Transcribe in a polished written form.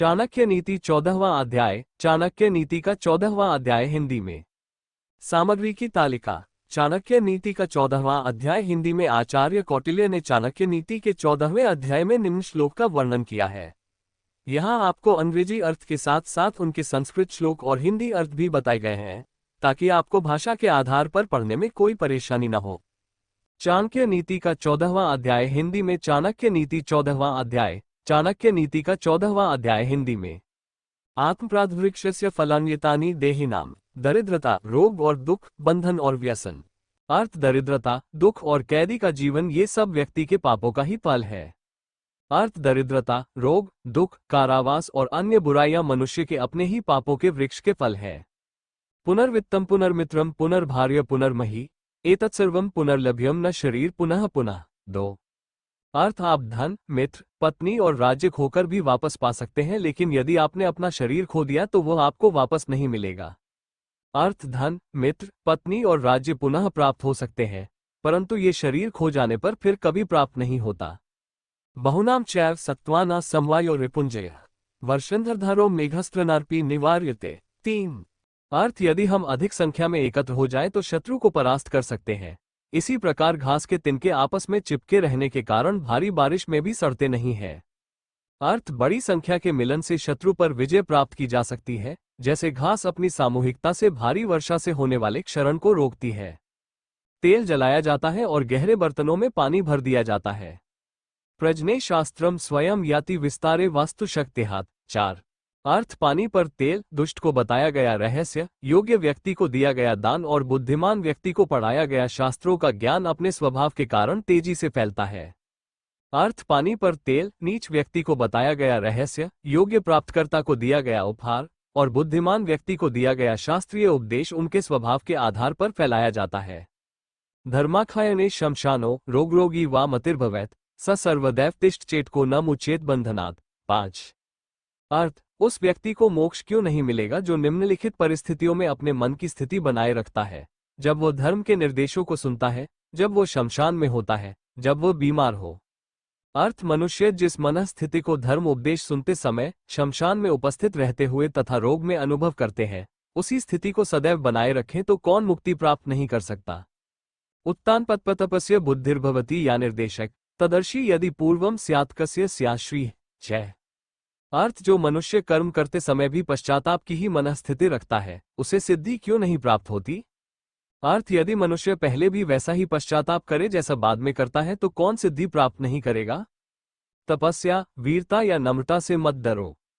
चाणक्य नीति 14वां अध्याय। चाणक्य नीति का 14वां अध्याय हिंदी में। सामग्री की तालिका। चाणक्य नीति का 14वां अध्याय हिंदी में। आचार्य कौटिल्य ने चाणक्य नीति के 14वें अध्याय में निम्न श्लोक का वर्णन किया है। यहाँ आपको अंग्रेजी अर्थ के साथ साथ उनके संस्कृत श्लोक और हिंदी अर्थ भी बताए गए हैं, ताकि आपको भाषा के आधार पर पढ़ने में कोई परेशानी न हो। चाणक्य नीति का 14वां अध्याय हिंदी में। चाणक्य नीति 14वां अध्याय। चाणक्य नीति का 14वां अध्याय हिंदी में। आत्मप्रादवृक्षस्य फलान्यतानि देहिनाम। दरिद्रता, रोग और दुख, बंधन और व्यसन। अर्थ दरिद्रता, दुख और कैदी का जीवन ये सब व्यक्ति के पापों का ही फल है। अर्थ दरिद्रता, रोग, दुख, कारावास और अन्य बुराइयां मनुष्य के अपने ही पापों के वृक्ष के फल है। पुनर्वित्तम पुनर्मित्रम पुनर्भार्य पुनर्मही एतत्सर्वम पुनर्लभ्यम न शरीर पुनः पुनः। 2 अर्थ आप धन, मित्र, पत्नी और राज्य खोकर भी वापस पा सकते हैं, लेकिन यदि आपने अपना शरीर खो दिया तो वह आपको वापस नहीं मिलेगा। अर्थ धन, मित्र, पत्नी और राज्य पुनः प्राप्त हो सकते हैं, परंतु ये शरीर खो जाने पर फिर कभी प्राप्त नहीं होता। बहुनाम चैव सत्वाना समवायो रिपुंजय वर्षंधरधारो मेघस्त्रनार्पी निवार्यते। 3 अर्थ यदि हम अधिक संख्या में एकत्र हो जाएं तो शत्रु को परास्त कर सकते हैं। इसी प्रकार घास के तिनके आपस में चिपके रहने के कारण भारी बारिश में भी सड़ते नहीं है। अर्थ बड़ी संख्या के मिलन से शत्रु पर विजय प्राप्त की जा सकती है, जैसे घास अपनी सामूहिकता से भारी वर्षा से होने वाले क्षरण को रोकती है। तेल जलाया जाता है और गहरे बर्तनों में पानी भर दिया जाता है। प्रजने शास्त्रम स्वयं याति विस्तारे वास्तु शक्तिहात। 4 अर्थ पानी पर तेल, दुष्ट को बताया गया रहस्य, योग्य व्यक्ति को दिया गया दान और बुद्धिमान व्यक्ति को पढ़ाया गया शास्त्रों का ज्ञान अपने स्वभाव के कारण तेजी से फैलता है। अर्थ पानी पर तेल, नीच व्यक्ति को बताया गया रहस्य, योग्य प्राप्तकर्ता को दिया गया उपहार और बुद्धिमान व्यक्ति को दिया गया शास्त्रीय उपदेश उनके स्वभाव के आधार पर फैलाया जाता है। धर्माख्याने शमशानो रोगरोगी वा मतिर्भवेत् स सर्वदैव तिष्ठ चेतको न मुचेत बंधनात्। 5 अर्थ उस व्यक्ति को मोक्ष क्यों नहीं मिलेगा जो निम्नलिखित परिस्थितियों में अपने मन की स्थिति बनाए रखता है: जब वो धर्म के निर्देशों को सुनता है, जब वो शमशान में होता है, जब वो बीमार हो। अर्थ मनुष्य जिस मन स्थिति को धर्म उपदेश सुनते समय, शमशान में उपस्थित रहते हुए तथा रोग में अनुभव करते हैं, उसी स्थिति को सदैव बनाए रखें तो कौन मुक्ति प्राप्त नहीं कर सकता। उत्तान पतपतपस्य बुद्धिर्भवति या निर्देशक तदर्शी यदि पूर्वम स्यात्कस्य स्याश्री। 6 अर्थ जो मनुष्य कर्म करते समय भी पश्चाताप की ही मनस्थिति रखता है, उसे सिद्धि क्यों नहीं प्राप्त होती। अर्थ यदि मनुष्य पहले भी वैसा ही पश्चाताप करे जैसा बाद में करता है तो कौन सिद्धि प्राप्त नहीं करेगा। तपस्या, वीरता या नम्रता से मत डरो।